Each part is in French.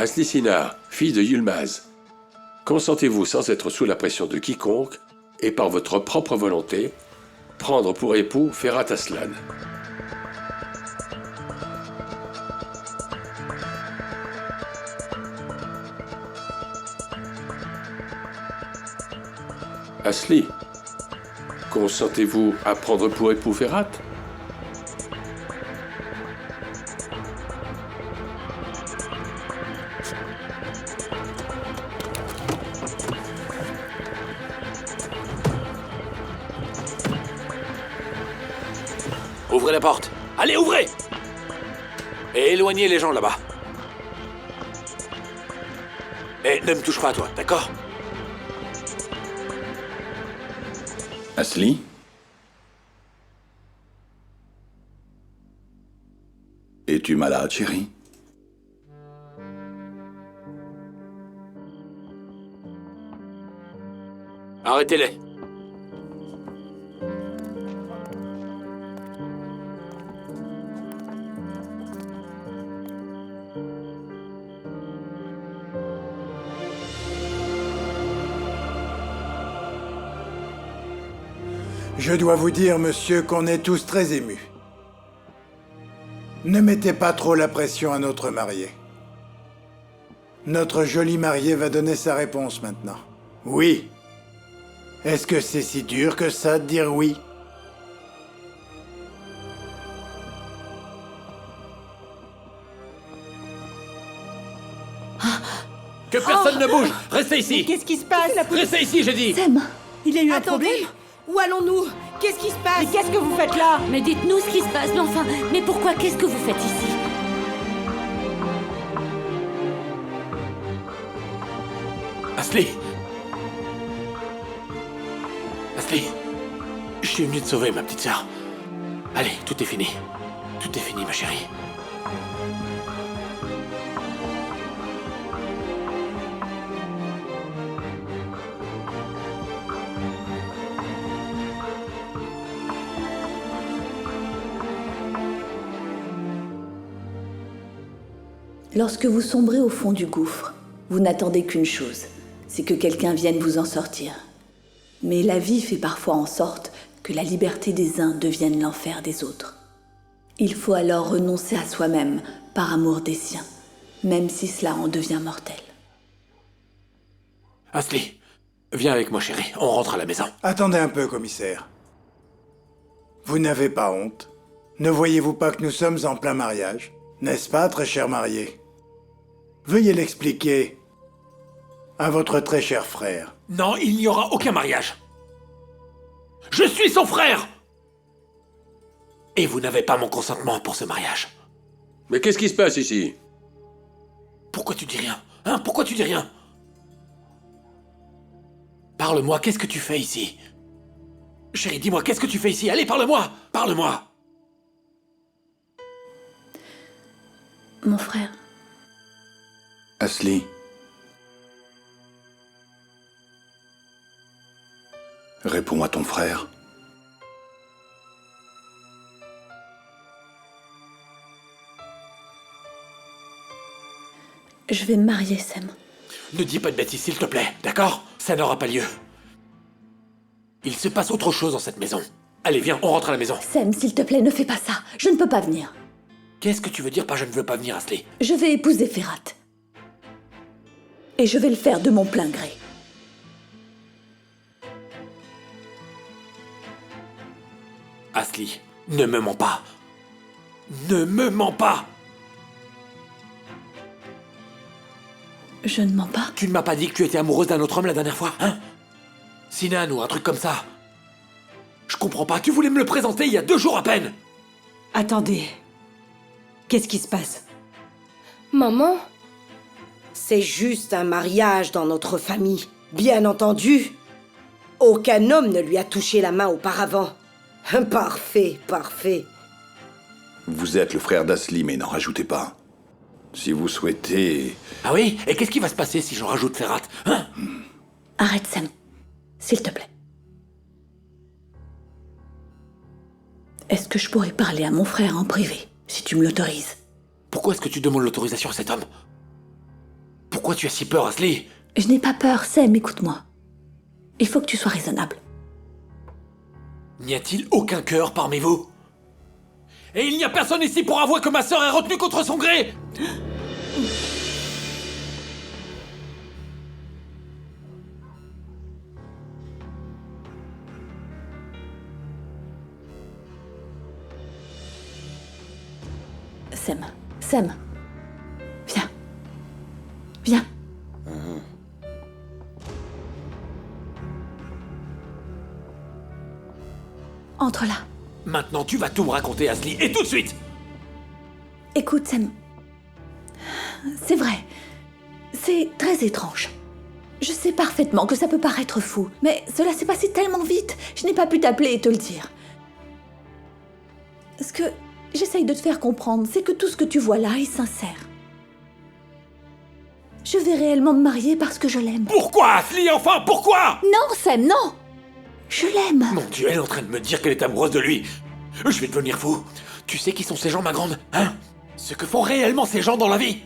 Asli Sina, fille de Yılmaz, consentez-vous sans être sous la pression de quiconque et par votre propre volonté prendre pour époux Ferhat Aslan? Asli, consentez-vous à prendre pour époux Ferhat? Ouvrez la porte. Allez, ouvrez! Et éloignez les gens là-bas. Et ne me touche pas, toi, d'accord? Asli? Es-tu malade, chérie? Arrêtez-les. Je dois vous dire, monsieur, qu'on est tous très émus. Ne mettez pas trop la pression à notre marié. Notre joli marié va donner sa réponse maintenant. Oui. Est-ce que c'est si dur que ça de dire oui? Que personne ne bouge! Restez ici! Qu'est-ce qui se passe? Restez ici, j'ai dit! Sam, Il y a eu un Attendez, problème? où allons-nous? Qu'est-ce qui se passe? Mais qu'est-ce que vous faites là? mais dites-nous ce qui se passe, mais enfin, mais pourquoi, qu'est-ce que vous faites ici? Asli! Asli! Je suis venu te sauver, ma petite sœur. Allez, tout est fini. Tout est fini, ma chérie. Lorsque vous sombrez au fond du gouffre, vous n'attendez qu'une chose, c'est que quelqu'un vienne vous en sortir. Mais la vie fait parfois en sorte que la liberté des uns devienne l'enfer des autres. Il faut alors renoncer à soi-même par amour des siens, même si cela en devient mortel. Asli, viens avec moi, chérie. On rentre à la maison. Attendez un peu, commissaire. Vous n'avez pas honte? Ne voyez-vous pas que nous sommes en plein mariage? N'est-ce pas, très cher marié? Veuillez l'expliquer à votre très cher frère. Non, il n'y aura aucun mariage. Je suis son frère! Et vous n'avez pas mon consentement pour ce mariage. Mais qu'est-ce qui se passe ici? Pourquoi tu dis rien? Hein? Pourquoi tu dis rien? Parle-moi, qu'est-ce que tu fais ici? Chérie, dis-moi, qu'est-ce que tu fais ici? Allez, parle-moi! Parle-moi! Mon frère, Asli. Réponds à ton frère. je vais me marier, Sam. Ne dis pas de bêtises, s'il te plaît, d'accord? Ça n'aura pas lieu. Il se passe autre chose dans cette maison. Allez, viens, on rentre à la maison. Sam, s'il te plaît, ne fais pas ça. Je ne peux pas venir. Qu'est-ce que tu veux dire par je ne veux pas venir, Asli? Je vais épouser Ferhat. Et je vais le faire de mon plein gré. Asli, ne me mens pas. Ne me mens pas! Je ne mens pas. Tu ne m'as pas dit que tu étais amoureuse d'un autre homme la dernière fois, hein? Sinan ou un truc comme ça. Je comprends pas, tu voulais me le présenter il y a 2 jours à peine! Attendez. Qu'est-ce qui se passe? Maman? C'est juste un mariage dans notre famille. Bien entendu. Aucun homme ne lui a touché la main auparavant. Parfait, parfait. Vous êtes le frère d'Asli, mais n'en rajoutez pas. Si vous souhaitez... Ah oui? Et qu'est-ce qui va se passer si j'en rajoute Ferhat, hein? Arrête, Sam. S'il te plaît. Est-ce que je pourrais parler à mon frère en privé, si tu me l'autorises? Pourquoi est-ce que tu demandes l'autorisation à cet homme? Pourquoi tu as si peur, Asli? Je n'ai pas peur, Sam, écoute-moi. Il faut que tu sois raisonnable. N'y a-t-il aucun cœur parmi vous? Et il n'y a personne ici pour avouer que ma sœur est retenue contre son gré! Sam. Viens. Viens. Entre là. Maintenant, tu vas tout me raconter, Asli, et tout de suite! Écoute, Sam. C'est vrai. C'est très étrange. Je sais parfaitement que ça peut paraître fou, mais cela s'est passé tellement vite, je n'ai pas pu t'appeler et te le dire. Ce que j'essaye de te faire comprendre, c'est que tout ce que tu vois là est sincère. Je vais réellement me marier parce que je l'aime. Pourquoi, Asli, enfin, pourquoi? Non, Sam, non! Je l'aime. Mon Dieu, elle est en train de me dire qu'elle est amoureuse de lui. Je vais devenir fou. Tu sais qui sont ces gens, ma grande? Hein? Ce que font réellement ces gens dans la vie?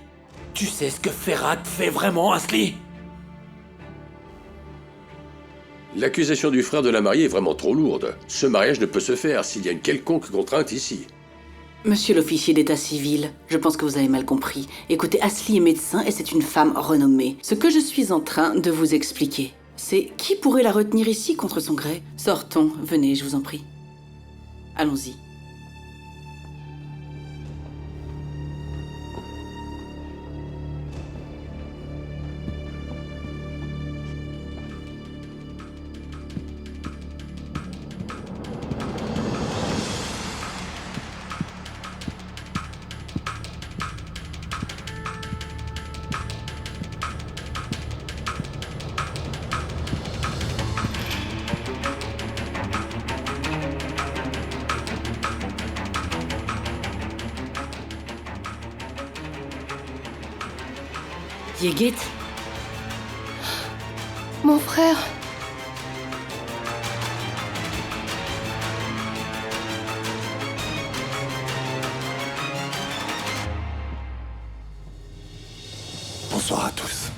Tu sais ce que Ferhat fait vraiment, Asli? L'accusation du frère de la mariée est vraiment trop lourde. Ce mariage ne peut se faire s'il y a une quelconque contrainte ici. Monsieur l'officier d'état civil, je pense que vous avez mal compris. Écoutez, Asli est médecin et c'est une femme renommée. Ce que je suis en train de vous expliquer, c'est qui pourrait la retenir ici contre son gré? Sortons, venez, je vous en prie. Allons-y. Yegit? Mon frère. Bonsoir à tous.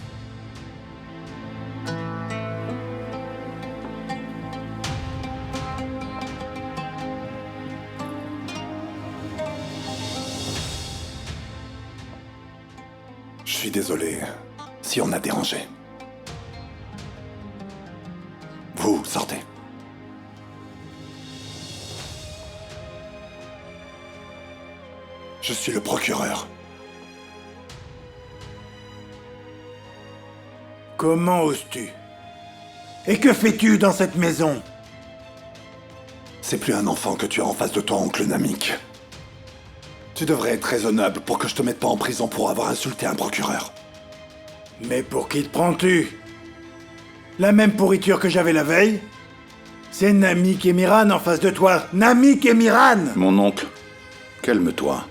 Je suis désolé si on a dérangé. Vous, sortez. Je suis le procureur. Comment oses-tu? Et que fais-tu dans cette maison? C'est plus un enfant que tu as en face de toi, oncle Namik. Tu devrais être raisonnable pour que je te mette pas en prison pour avoir insulté un procureur. Mais pour qui te prends-tu? La même pourriture que j'avais la veille? C'est Namik et Miran en face de toi. Namik et Miran! Mon oncle, calme-toi.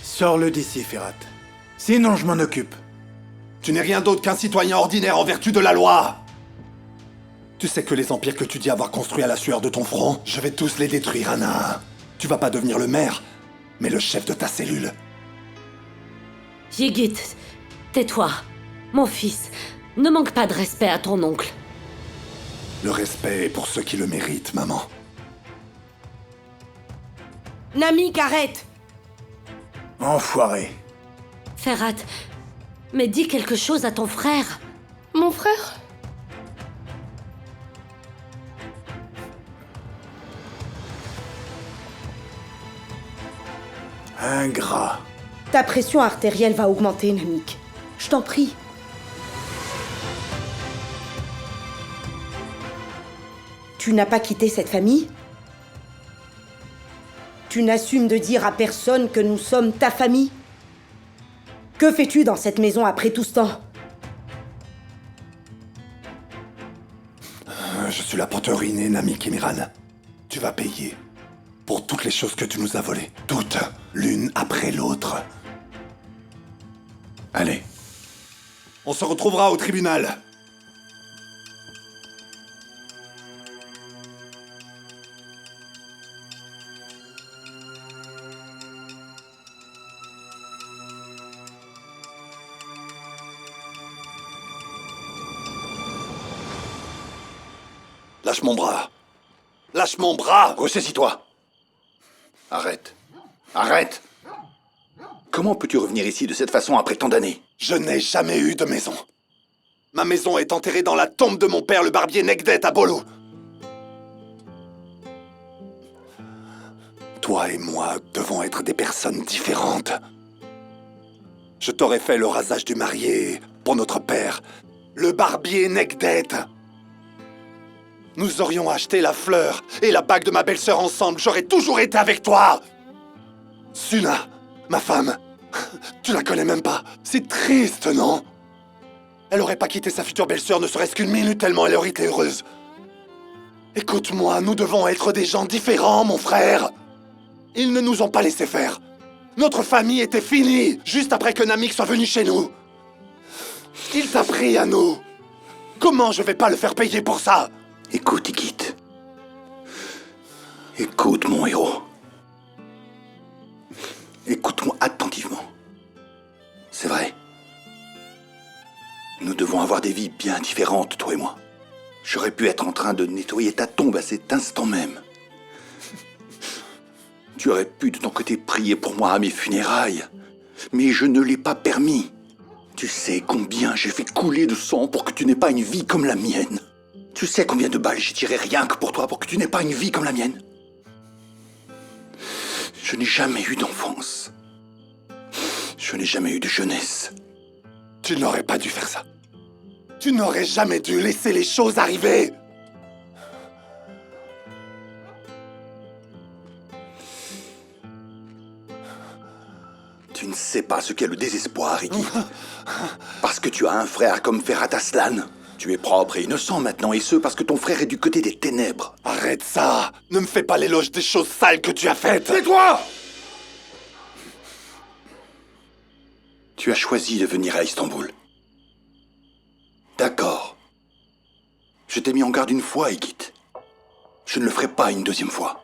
Sors-le d'ici, Ferhat. Sinon, je m'en occupe. Tu n'es rien d'autre qu'un citoyen ordinaire en vertu de la loi. Tu sais que les empires que tu dis avoir construits à la sueur de ton front, je vais tous les détruire un à un. Tu vas pas devenir le maire, mais le chef de ta cellule. Yigit, tais-toi. Mon fils, ne manque pas de respect à ton oncle. Le respect est pour ceux qui le méritent, maman. Namik, arrête! Enfoiré. Ferhat, mais dis quelque chose à ton frère. Mon frère? Ingrat. Ta pression artérielle va augmenter, Namik. Je t'en prie. Tu n'as pas quitté cette famille? Tu n'assumes de dire à personne que nous sommes ta famille? Que fais-tu dans cette maison après tout ce temps? Je suis là pour te ruiner, Namik et Miran. Tu vas payer pour toutes les choses que tu nous as volées. Toutes, l'une après l'autre. Allez. On se retrouvera au tribunal. Lâche mon bras. Lâche mon bras! Ressaisis-toi. Arrête. Arrête. Comment peux-tu revenir ici de cette façon après tant d'années? Je n'ai jamais eu de maison. Ma maison est enterrée dans la tombe de mon père, le barbier Negdet à Bolo. Toi et moi devons être des personnes différentes. Je t'aurais fait le rasage du marié pour notre père, le barbier Negdet. Nous aurions acheté la fleur et la bague de ma belle-sœur ensemble. J'aurais toujours été avec toi. Suna, ma femme, tu la connais même pas. C'est triste, non? Elle aurait pas quitté sa future belle-sœur ne serait-ce qu'une minute tellement elle aurait été heureuse. Écoute-moi, nous devons être des gens différents, mon frère. Ils ne nous ont pas laissé faire. Notre famille était finie, juste après que Namik soit venu chez nous. Il t'a pris à nous. Comment je vais pas le faire payer pour ça? Écoute, Igit. Écoute, mon héros. Écoute-moi attentivement. C'est vrai. Nous devons avoir des vies bien différentes, toi et moi. J'aurais pu être en train de nettoyer ta tombe à cet instant même. Tu aurais pu de ton côté prier pour moi à mes funérailles. Mais je ne l'ai pas permis. Tu sais combien j'ai fait couler de sang pour que tu n'aies pas une vie comme la mienne. Tu sais combien de balles j'ai tiré rien que pour toi pour que tu n'aies pas une vie comme la mienne. Je n'ai jamais eu d'enfance. Je n'ai jamais eu de jeunesse. Tu n'aurais pas dû faire ça. Tu n'aurais jamais dû laisser les choses arriver. Tu ne sais pas ce qu'est le désespoir, Igit. Parce que tu as un frère comme Ferhat Aslan. Tu es propre et innocent maintenant, et ce parce que ton frère est du côté des ténèbres. Arrête ça. Ne me fais pas l'éloge des choses sales que tu as faites. Tais-toi! Tu as choisi de venir à Istanbul. D'accord. Je t'ai mis en garde une fois, Igit. Je ne le ferai pas une deuxième fois.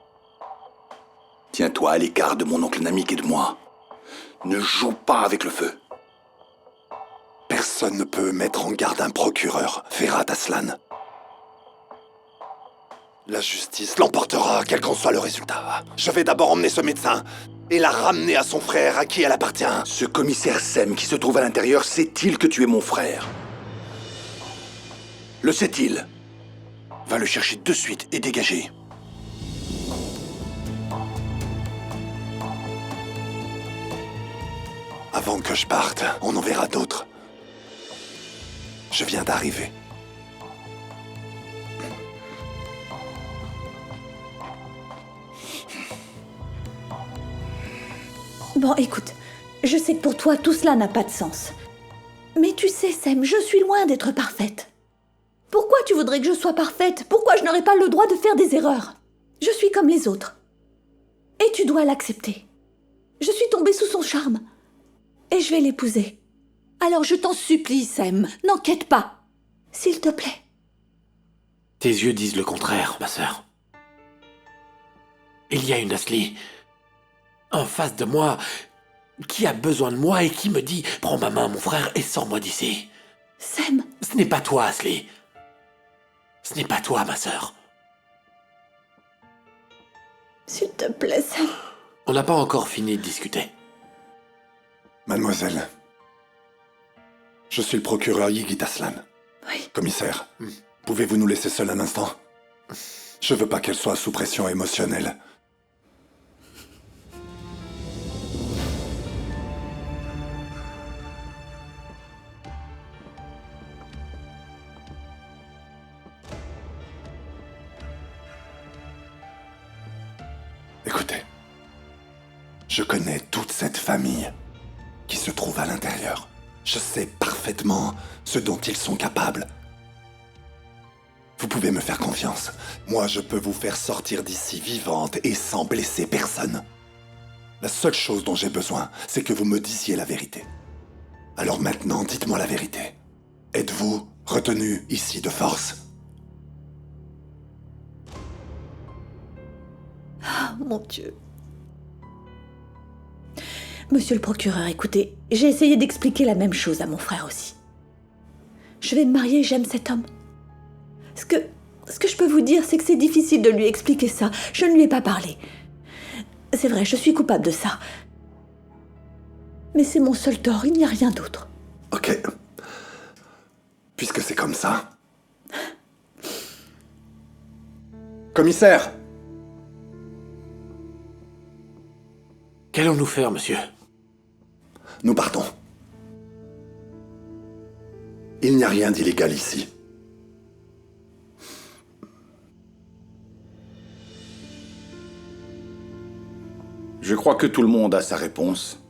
Tiens-toi à l'écart de mon oncle Namik et de moi. Ne joue pas avec le feu. Personne ne peut mettre en garde un procureur, Ferhat Aslan. La justice l'emportera, quel qu'en soit le résultat. Je vais d'abord emmener ce médecin et la ramener à son frère à qui elle appartient. Ce commissaire Sem qui se trouve à l'intérieur sait-il que tu es mon frère? Le sait-il? Va le chercher de suite et dégager. Avant que je parte, on en verra d'autres. Je viens d'arriver. Bon, écoute, je sais que pour toi, tout cela n'a pas de sens. Mais tu sais, Sem, je suis loin d'être parfaite. Pourquoi tu voudrais que je sois parfaite? Pourquoi je n'aurais pas le droit de faire des erreurs? Je suis comme les autres. Et tu dois l'accepter. Je suis tombée sous son charme. Et je vais l'épouser. Alors je t'en supplie, Sem, n'enquête pas. S'il te plaît. Tes yeux disent le contraire, ma sœur. Il y a une Asli en face de moi qui a besoin de moi et qui me dit « Prends ma main, mon frère, et sors-moi d'ici. » Sem. Ce n'est pas toi, Asli. Ce n'est pas toi, ma sœur. S'il te plaît, Sem. On n'a pas encore fini de discuter. Mademoiselle, je suis le procureur Igit Aslan. Oui. Commissaire, pouvez-vous nous laisser seuls un instant? Je veux pas qu'elle soit sous pression émotionnelle. Écoutez, je connais toute cette famille qui se trouve à l'intérieur. Je sais parfaitement ce dont ils sont capables. Vous pouvez me faire confiance. Moi, je peux vous faire sortir d'ici vivante et sans blesser personne. La seule chose dont j'ai besoin, c'est que vous me disiez la vérité. Alors maintenant, dites-moi la vérité. Êtes-vous retenu ici de force? Ah, mon Dieu. Monsieur le procureur, écoutez, j'ai essayé d'expliquer la même chose à mon frère aussi. Je vais me marier, j'aime cet homme. Ce que Ce que je peux vous dire, c'est que c'est difficile de lui expliquer ça. Je ne lui ai pas parlé. C'est vrai, je suis coupable de ça. Mais c'est mon seul tort, il n'y a rien d'autre. Ok. Puisque c'est comme ça. Commissaire! Qu'allons-nous faire, monsieur? Nous partons. Il n'y a rien d'illégal ici. Je crois que tout le monde a sa réponse.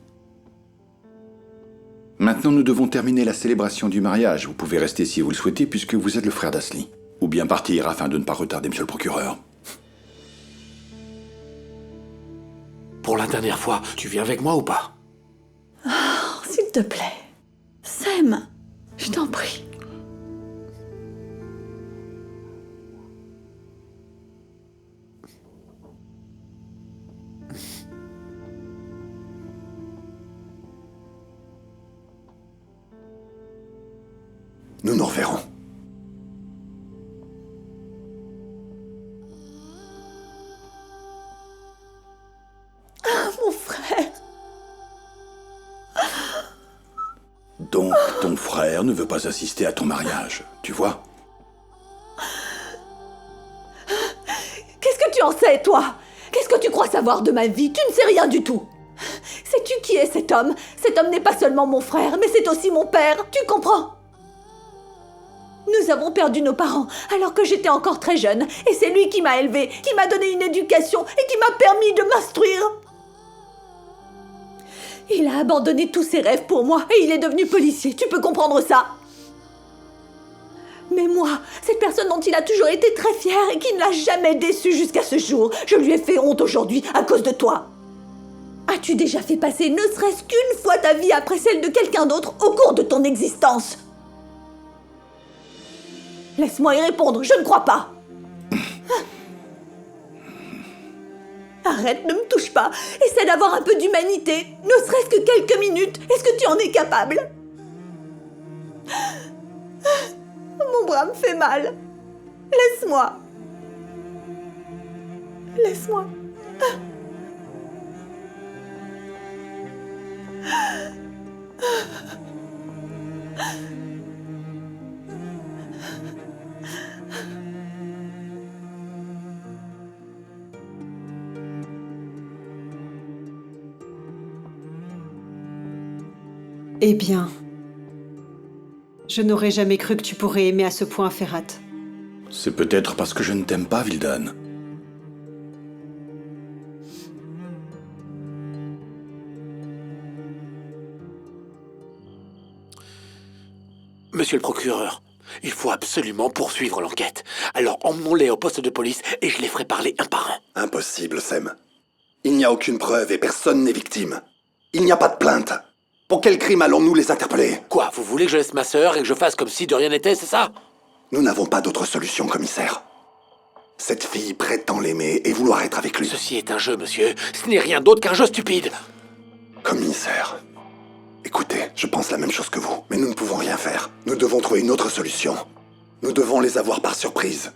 Maintenant, nous devons terminer la célébration du mariage. Vous pouvez rester si vous le souhaitez, puisque vous êtes le frère d'Asli. Ou bien partir afin de ne pas retarder monsieur le procureur. Pour la dernière fois, tu viens avec moi ou pas? Oh, s'il te plaît. Sam, je t'en prie. Nous nous reverrons. Ah, mon frère. Donc, ton frère ne veut pas assister à ton mariage, tu vois? Qu'est-ce que tu en sais, toi? Qu'est-ce que tu crois savoir de ma vie? Tu ne sais rien du tout. Sais-tu qui est cet homme? Cet homme n'est pas seulement mon frère, mais c'est aussi mon père. Tu comprends? Nous avons perdu nos parents alors que j'étais encore très jeune. Et c'est lui qui m'a élevée, qui m'a donné une éducation et qui m'a permis de m'instruire. Il a abandonné tous ses rêves pour moi et il est devenu policier. Tu peux comprendre ça? Mais moi, cette personne dont il a toujours été très fier et qui ne l'a jamais déçu jusqu'à ce jour, je lui ai fait honte aujourd'hui à cause de toi. As-tu déjà fait passer ne serait-ce qu'une fois ta vie après celle de quelqu'un d'autre au cours de ton existence? Laisse-moi y répondre, je ne crois pas. Arrête, ne me touche pas. Essaie d'avoir un peu d'humanité, ne serait-ce que quelques minutes. Est-ce que tu en es capable? Mon bras me fait mal. Laisse-moi. Laisse-moi. Eh bien, je n'aurais jamais cru que tu pourrais aimer à ce point Ferhat. C'est peut-être parce que je ne t'aime pas, Vildan. Monsieur le procureur, il faut absolument poursuivre l'enquête. Alors emmenons-les au poste de police et je les ferai parler un par un. Impossible, Sam. Il n'y a aucune preuve et personne n'est victime. Il n'y a pas de plainte. Pour quel crime allons-nous les interpeller? Quoi, vous voulez que je laisse ma sœur et que je fasse comme si de rien n'était, c'est ça? Nous n'avons pas d'autre solution, commissaire. Cette fille prétend l'aimer et vouloir être avec lui. Ceci est un jeu, monsieur. Ce n'est rien d'autre qu'un jeu stupide. Commissaire, écoutez, je pense la même chose que vous, mais nous ne pouvons rien faire. Nous devons trouver une autre solution. Nous devons les avoir par surprise.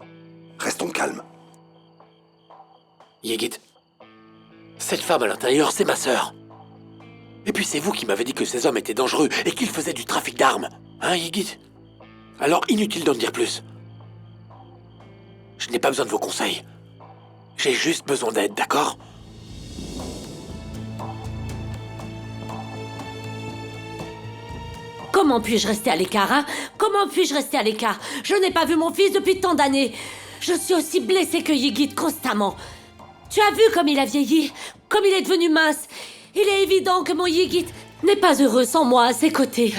Restons calmes. Yigit, cette femme à l'intérieur, c'est ma sœur. Et puis c'est vous qui m'avez dit que ces hommes étaient dangereux et qu'ils faisaient du trafic d'armes. Hein, Yigit? Alors inutile d'en dire plus. Je n'ai pas besoin de vos conseils. J'ai juste besoin d'aide, d'accord? Comment puis-je rester à l'écart, hein? Comment puis-je rester à l'écart? Je n'ai pas vu mon fils depuis tant d'années. Je suis aussi blessée que Yigit constamment. Tu as vu comme il a vieilli? Comme il est devenu mince? Il est évident que mon Yigit n'est pas heureux sans moi à ses côtés.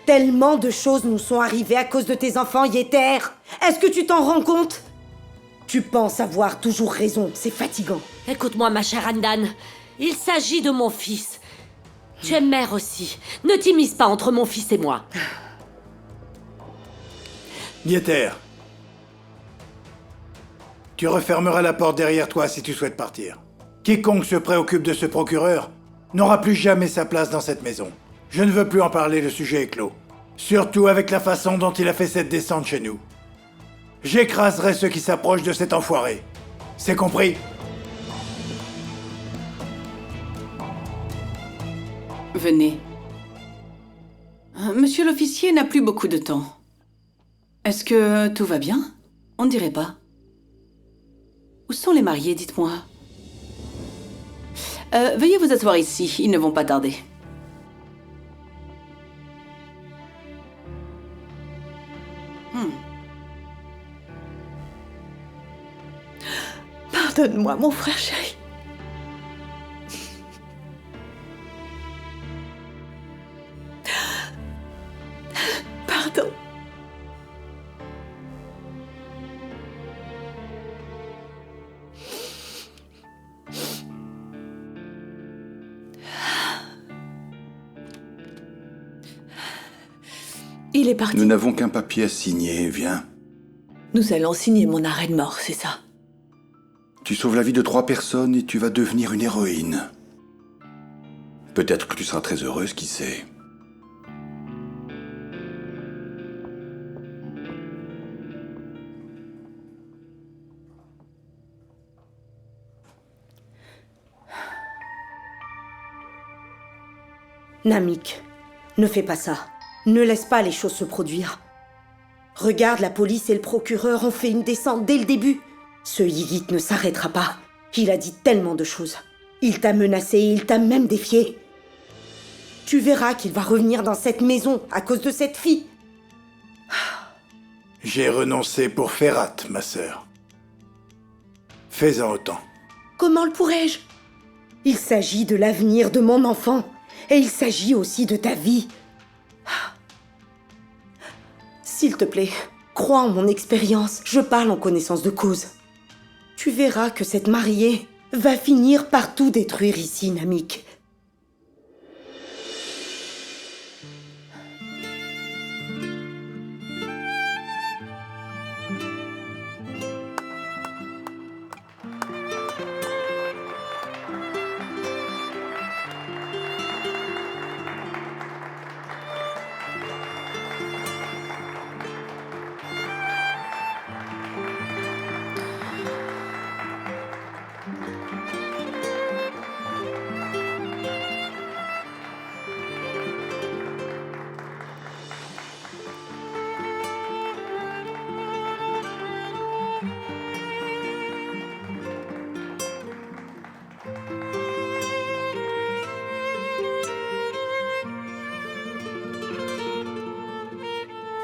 Tellement de choses nous sont arrivées à cause de tes enfants, Yeter. Est-ce que tu t'en rends compte? Tu penses avoir toujours raison, c'est fatigant. Écoute-moi, ma chère Andan. Il s'agit de mon fils. Tu es mère aussi. Ne t'immisce pas entre mon fils et moi. Yeter. Tu refermeras la porte derrière toi si tu souhaites partir. Quiconque se préoccupe de ce procureur n'aura plus jamais sa place dans cette maison. Je ne veux plus en parler, le sujet est clos. Surtout avec la façon dont il a fait cette descente chez nous. j'écraserai ceux qui s'approchent de cet enfoiré. C'est compris? Venez. Monsieur l'officier n'a plus beaucoup de temps. Est-ce que tout va bien? On ne dirait pas. Où sont les mariés, dites-moi? Veuillez vous asseoir ici, ils ne vont pas tarder. Pardonne-moi, mon frère chéri. Pardon. Il est parti. Nous n'avons qu'un papier à signer, viens. Nous allons signer mon arrêt de mort, c'est ça? Tu sauves la vie de 3 personnes et tu vas devenir une héroïne. Peut-être que tu seras très heureuse, qui sait. Namik, ne fais pas ça. Ne laisse pas les choses se produire. Regarde, la police et le procureur ont fait une descente dès le début. Ce Ygit ne s'arrêtera pas. Il a dit tellement de choses. Il t'a menacé, il t'a même défié. Tu verras qu'il va revenir dans cette maison à cause de cette fille. J'ai renoncé pour Ferhat, ma sœur. Fais-en autant. Comment le pourrais-je? Il s'agit de l'avenir de mon enfant. Et il s'agit aussi de ta vie. S'il te plaît, crois en mon expérience. Je parle en connaissance de cause. Tu verras que cette mariée va finir par tout détruire ici, Namik.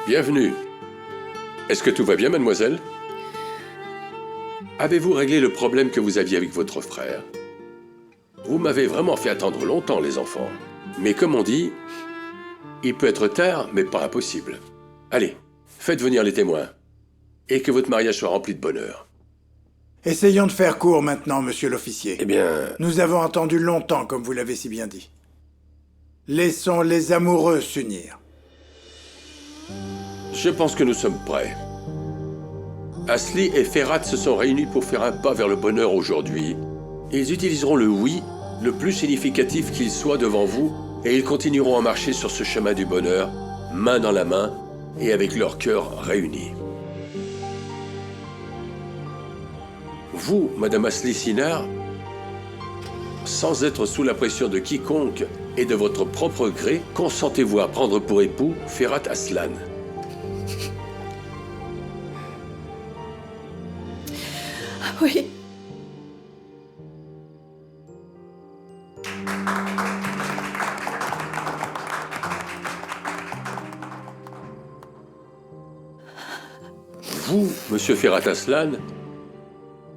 Bienvenue. Est-ce que tout va bien, mademoiselle? Avez-vous réglé le problème que vous aviez avec votre frère? Vous m'avez vraiment fait attendre longtemps, les enfants. Mais comme on dit, il peut être tard, mais pas impossible. Allez, faites venir les témoins. Et que votre mariage soit rempli de bonheur. Essayons de faire court maintenant, monsieur l'officier. Eh bien... Nous avons attendu longtemps, comme vous l'avez si bien dit. Laissons les amoureux s'unir. Je pense que nous sommes prêts. Asli et Ferhat se sont réunis pour faire un pas vers le bonheur aujourd'hui. Ils utiliseront le oui le plus significatif qu'il soit devant vous et ils continueront à marcher sur ce chemin du bonheur, main dans la main et avec leur cœur réunis. Vous, Madame Asli Sinar, sans être sous la pression de quiconque et de votre propre gré, consentez-vous à prendre pour époux Ferhat Aslan. Oui. Vous, Monsieur Ferhat Aslan,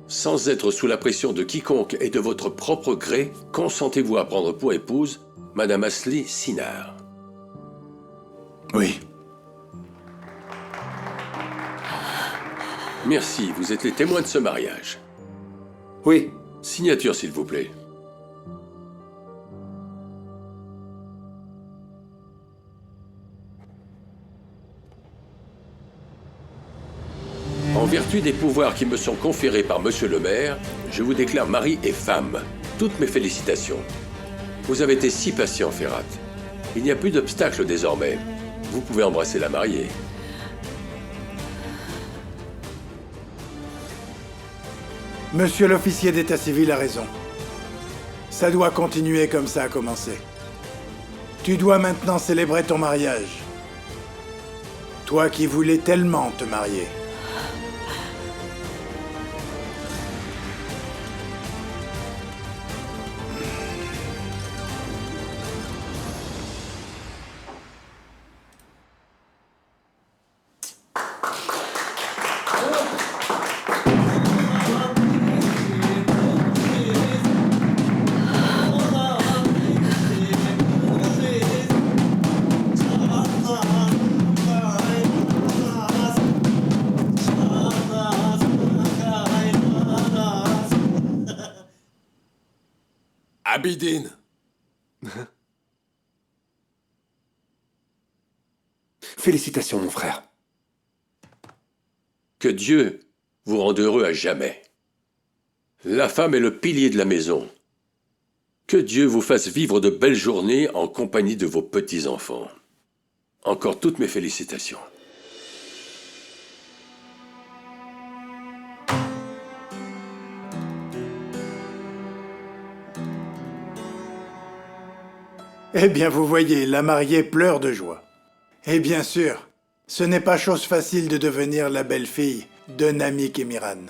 sans être sous la pression de quiconque et de votre propre gré, consentez-vous à prendre pour épouse Madame Asli Sinar. Oui. Merci, vous êtes les témoins de ce mariage. Oui. Signature, s'il vous plaît. En vertu des pouvoirs qui me sont conférés par Monsieur le maire, je vous déclare mari et femme. Toutes mes félicitations. Vous avez été si patient, Ferhat. Il n'y a plus d'obstacle désormais. Vous pouvez embrasser la mariée. Monsieur l'officier d'état civil a raison. Ça doit continuer comme ça a commencé. Tu dois maintenant célébrer ton mariage. Toi qui voulais tellement te marier. Abidine. Félicitations, mon frère. Que Dieu vous rende heureux à jamais. La femme est le pilier de la maison. Que Dieu vous fasse vivre de belles journées en compagnie de vos petits-enfants. Encore toutes mes félicitations. Eh bien, vous voyez, la mariée pleure de joie. Et bien sûr, ce n'est pas chose facile de devenir la belle-fille de Namik et Miran.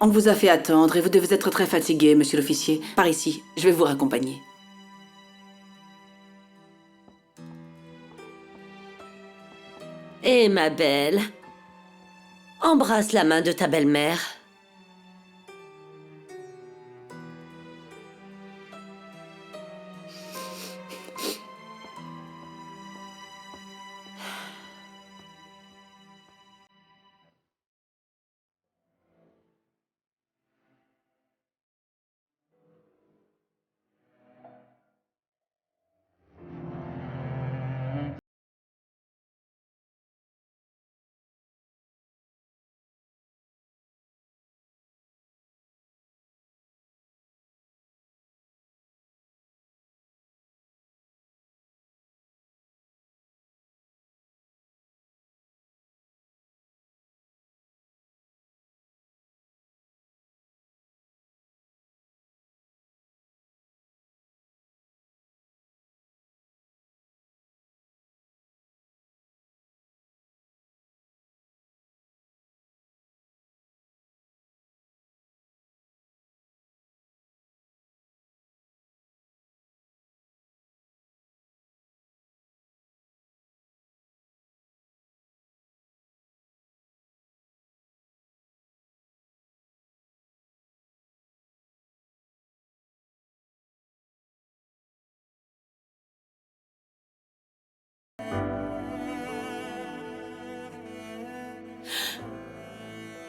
On vous a fait attendre et vous devez être très fatigué, monsieur l'officier. Par ici, je vais vous raccompagner. Eh, ma belle, embrasse la main de ta belle-mère.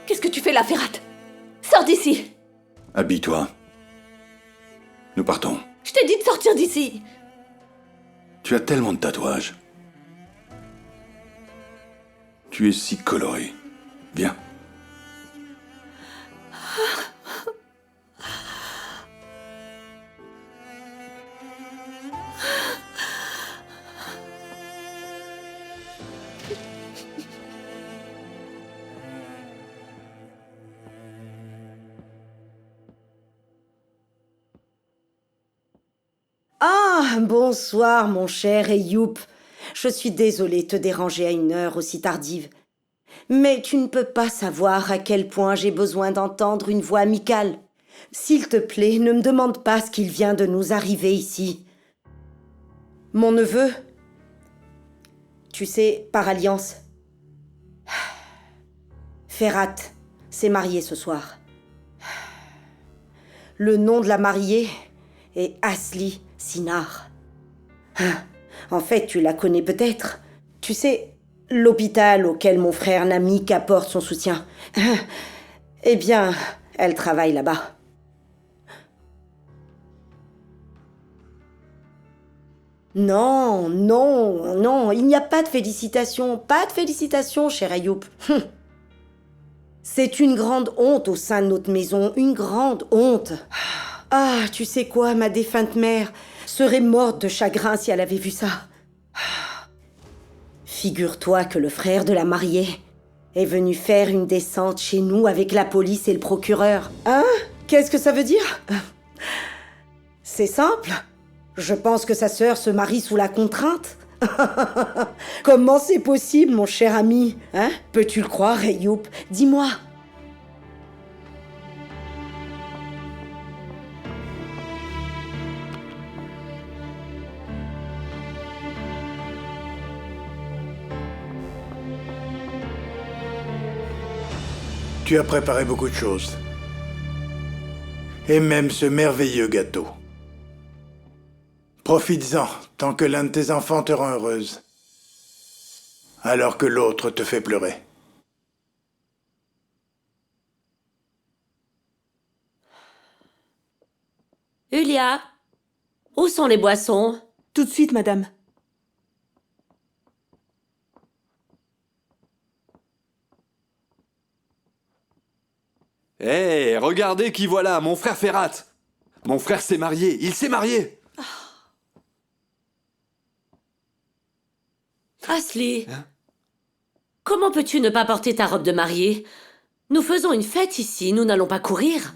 Qu'est-ce que tu fais là, Ferhat? Sors d'ici! Habille-toi. Nous partons. Je t'ai dit de sortir d'ici! Tu as tellement de tatouages. Tu es si coloré. Viens. Ah, bonsoir, mon cher Eyoup. Je suis désolée de te déranger à une heure aussi tardive. Mais tu ne peux pas savoir à quel point j'ai besoin d'entendre une voix amicale. S'il te plaît, ne me demande pas ce qu'il vient de nous arriver ici. Mon neveu, tu sais, par alliance, Ferhat s'est marié ce soir. Le nom de la mariée est Asli Sinar. En fait, tu la connais peut-être. Tu sais, l'hôpital auquel mon frère Namik apporte son soutien. Eh bien, elle travaille là-bas. Non, non, non, il n'y a pas de félicitations. Pas de félicitations, cher Ayoup. C'est une grande honte au sein de notre maison, une grande honte. Ah, tu sais quoi, ma défunte mère serait morte de chagrin si elle avait vu ça. Figure-toi que le frère de la mariée est venu faire une descente chez nous avec la police et le procureur. Hein? Qu'est-ce que ça veut dire? C'est simple. Je pense que sa sœur se marie sous la contrainte. Comment c'est possible, mon cher ami? Hein? Peux-tu le croire, Eyup? Dis-moi. Tu as préparé beaucoup de choses. Et même ce merveilleux gâteau. Profites-en, tant que l'un de tes enfants te rend heureuse. Alors que l'autre te fait pleurer. Ulia, où sont les boissons? Tout de suite, madame. Hé, regardez qui voilà, mon frère Ferrat. Mon frère s'est marié, il s'est marié. Asli, comment peux-tu ne pas porter ta robe de mariée? Nous faisons une fête ici, nous n'allons pas courir.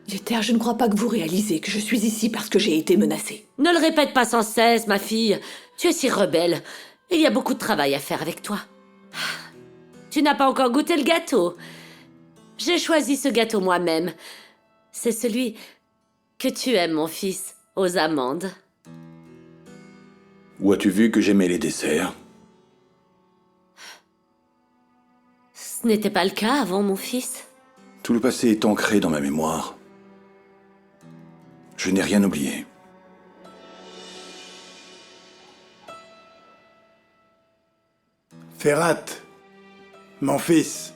Yeter, je ne crois pas que vous réalisez que je suis ici parce que j'ai été menacée. Ne le répète pas sans cesse, ma fille. Tu es si rebelle. Il y a beaucoup de travail à faire avec toi. Tu n'as pas encore goûté le gâteau. J'ai choisi ce gâteau moi-même. C'est celui que tu aimes, mon fils, aux amandes. Où as-tu vu que j'aimais les desserts? Ce n'était pas le cas avant, mon fils. Tout le passé est ancré dans ma mémoire. Je n'ai rien oublié. Ferrat, mon fils,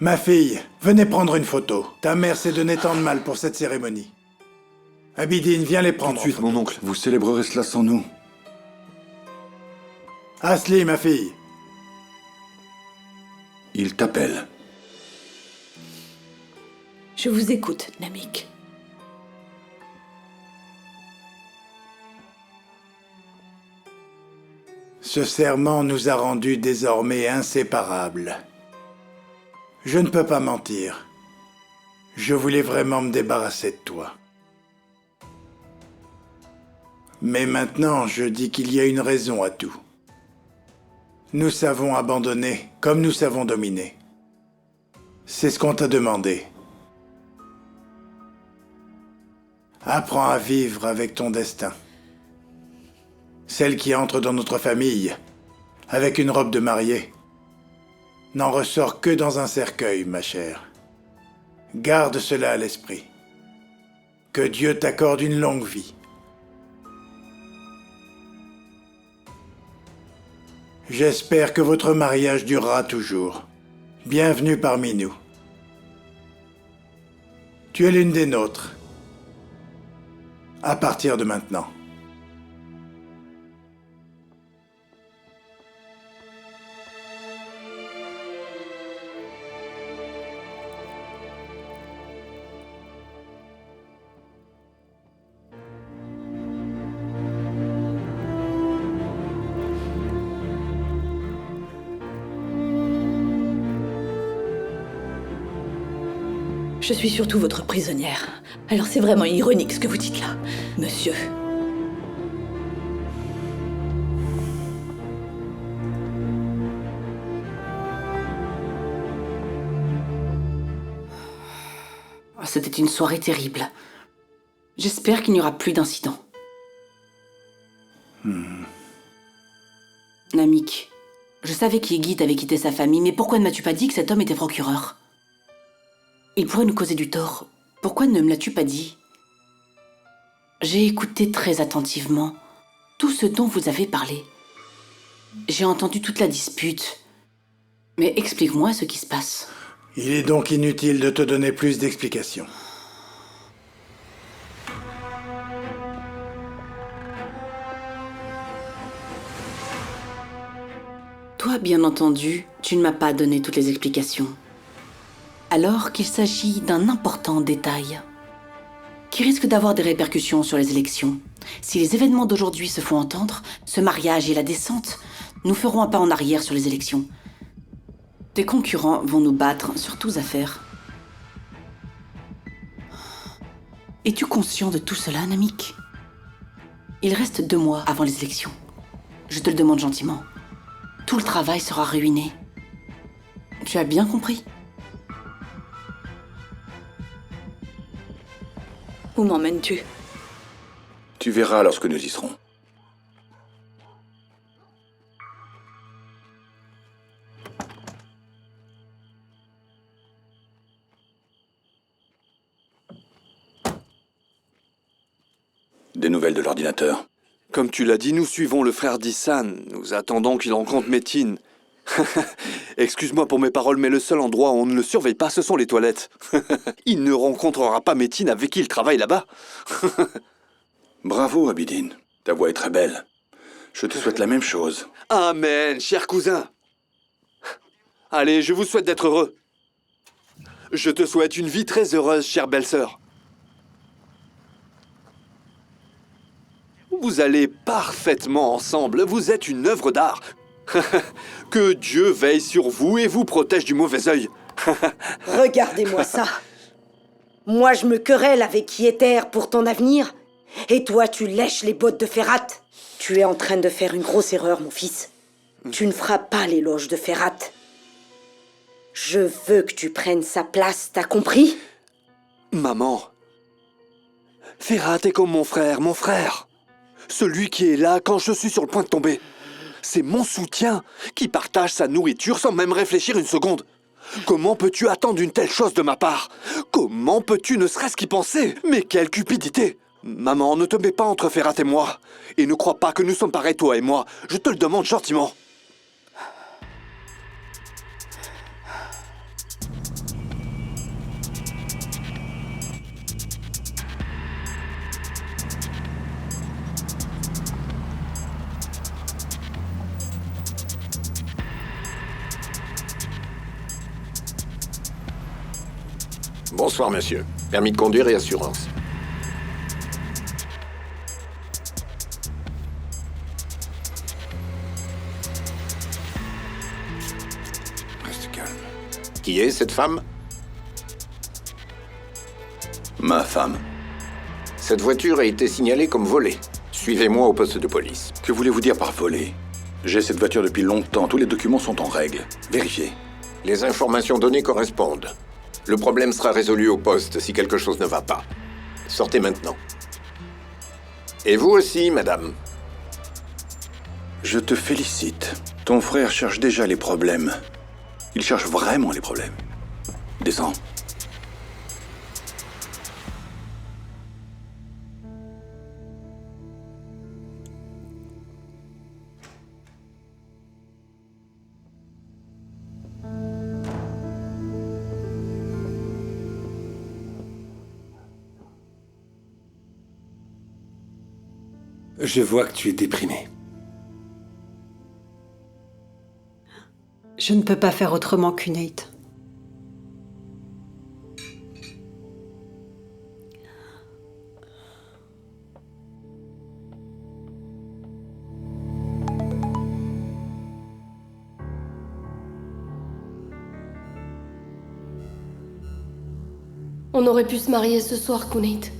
ma fille, venez prendre une photo. Ta mère s'est donné tant de mal pour cette cérémonie. Abidine, viens les Tout prendre. de suite, mon oncle. Vous célébrerez cela sans nous. Asli, ma fille. Il t'appelle. Je vous écoute, Namik. Ce serment nous a rendus désormais inséparables. Je ne peux pas mentir. Je voulais vraiment me débarrasser de toi. Mais maintenant, je dis qu'il y a une raison à tout. Nous savons abandonner comme nous savons dominer. C'est ce qu'on t'a demandé. Apprends à vivre avec ton destin. Celle qui entre dans notre famille, avec une robe de mariée, n'en ressort que dans un cercueil, ma chère. Garde cela à l'esprit. Que Dieu t'accorde une longue vie. J'espère que votre mariage durera toujours. Bienvenue parmi nous. Tu es l'une des nôtres. À partir de maintenant. Je suis surtout votre prisonnière. Alors c'est vraiment ironique ce que vous dites là, monsieur. C'était une soirée terrible. J'espère qu'il n'y aura plus d'incidents. Namik, je savais qu'Ygit avait quitté sa famille, mais pourquoi ne m'as-tu pas dit que cet homme était procureur? Il pourrait nous causer du tort. Pourquoi ne me l'as-tu pas dit? J'ai écouté très attentivement tout ce dont vous avez parlé. J'ai entendu toute la dispute. Mais explique-moi ce qui se passe. Il est donc inutile de te donner plus d'explications. Toi, bien entendu, tu ne m'as pas donné toutes les explications. Alors qu'il s'agit d'un important détail qui risque d'avoir des répercussions sur les élections. Si les événements d'aujourd'hui se font entendre, ce mariage et la descente, Nous ferons un pas en arrière sur les élections. Tes concurrents vont nous battre sur tous affaires. Es-tu conscient de tout cela, Namik? Il reste 2 mois avant les élections. Je te le demande gentiment. Tout le travail sera ruiné. Tu as bien compris? Où m'emmènes-tu? Tu verras lorsque nous y serons. Des nouvelles de l'ordinateur? Comme tu l'as dit, nous suivons le frère d'Issan. Nous attendons qu'il rencontre Métine. Excuse-moi pour mes paroles, mais le seul endroit où on ne le surveille pas, ce sont les toilettes. Il ne rencontrera pas Métine avec qui il travaille là-bas. Bravo, Abidin. Ta voix est très belle. Je te souhaite la même chose. Amen, cher cousin. Allez, je vous souhaite d'être heureux. Je te souhaite une vie très heureuse, chère belle-sœur. Vous allez parfaitement ensemble. Vous êtes une œuvre d'art. Que Dieu veille sur vous et vous protège du mauvais œil. Regardez-moi ça. Moi, je me querelle avec Yéter pour ton avenir. Et toi, tu lèches les bottes de Ferrat. Tu es en train de faire une grosse erreur, mon fils. Tu ne feras pas l'éloge de Ferrat. Je veux que tu prennes sa place, t'as compris? Maman, Ferrat est comme mon frère, celui qui est là quand je suis sur le point de tomber. C'est mon soutien, qui partage sa nourriture sans même réfléchir une seconde. Comment peux-tu attendre une telle chose de ma part? Comment peux-tu ne serait-ce qu'y penser? Mais quelle cupidité! Maman, ne te mets pas entre Ferrat et moi. Et ne crois pas que nous sommes pareils, toi et moi. Je te le demande gentiment. Bonsoir, monsieur. Permis de conduire et assurance. Reste calme. Qui est cette femme? Ma femme. Cette voiture a été signalée comme volée. Suivez-moi au poste de police. Que voulez-vous dire par voler? J'ai cette voiture depuis longtemps. Tous les documents sont en règle. Vérifiez. Les informations données correspondent. Le problème sera résolu au poste si quelque chose ne va pas. Sortez maintenant. Et vous aussi, madame. Je te félicite. Ton frère cherche déjà les problèmes. Il cherche vraiment les problèmes. Descends. Je vois que tu es déprimé. Je ne peux pas faire autrement qu'Unate. On aurait pu se marier ce soir, Kunate.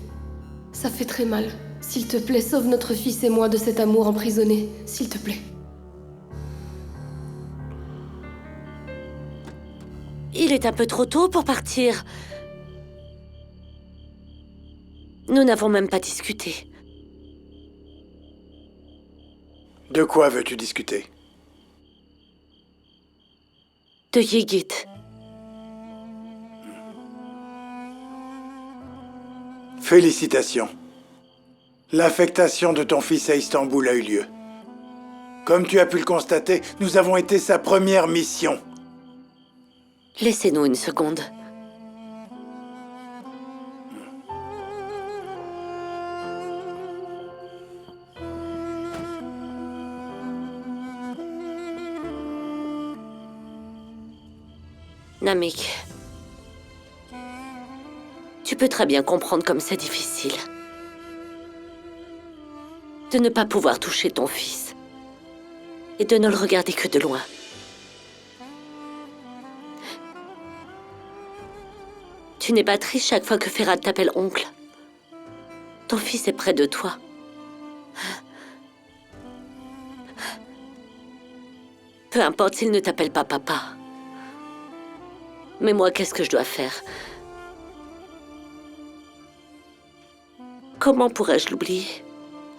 Ça fait très mal. S'il te plaît, sauve notre fils et moi de cet amour emprisonné. S'il te plaît. Il est un peu trop tôt pour partir. Nous n'avons même pas discuté. De quoi veux-tu discuter? De Yigit. Félicitations. L'affectation de ton fils à Istanbul a eu lieu. Comme tu as pu le constater, nous avons été sa première mission. Laissez-nous une seconde. Namik, tu peux très bien comprendre comme c'est difficile de ne pas pouvoir toucher ton fils. et de ne le regarder que de loin. Tu n'es pas triste chaque fois que Ferhat t'appelle oncle. Ton fils est près de toi. Peu importe s'il ne t'appelle pas papa. Mais moi, qu'est-ce que je dois faire? Comment pourrais-je l'oublier?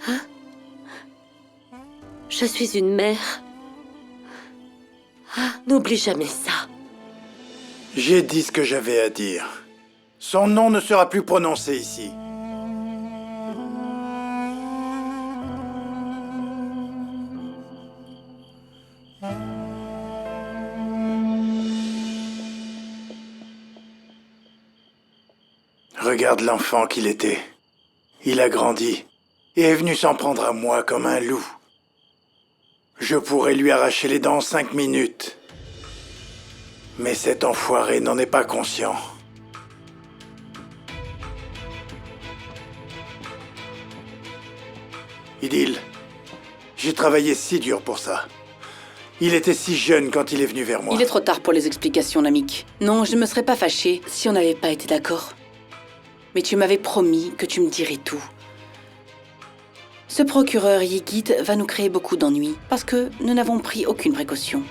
Hein? Je suis une mère. Ah, n'oublie jamais ça. J'ai dit ce que j'avais à dire. Son nom ne sera plus prononcé ici. Regarde l'enfant qu'il était. Il a grandi et est venu s'en prendre à moi comme un loup. Je pourrais lui arracher les dents en 5 minutes. Mais cet enfoiré n'en est pas conscient. Idil, j'ai travaillé si dur pour ça. Il était si jeune quand il est venu vers moi. Il est trop tard pour les explications, Namik. Non, je ne me serais pas fâchée si on n'avait pas été d'accord. Mais tu m'avais promis que tu me dirais tout. Ce procureur Yigit va nous créer beaucoup d'ennuis parce que nous n'avons pris aucune précaution.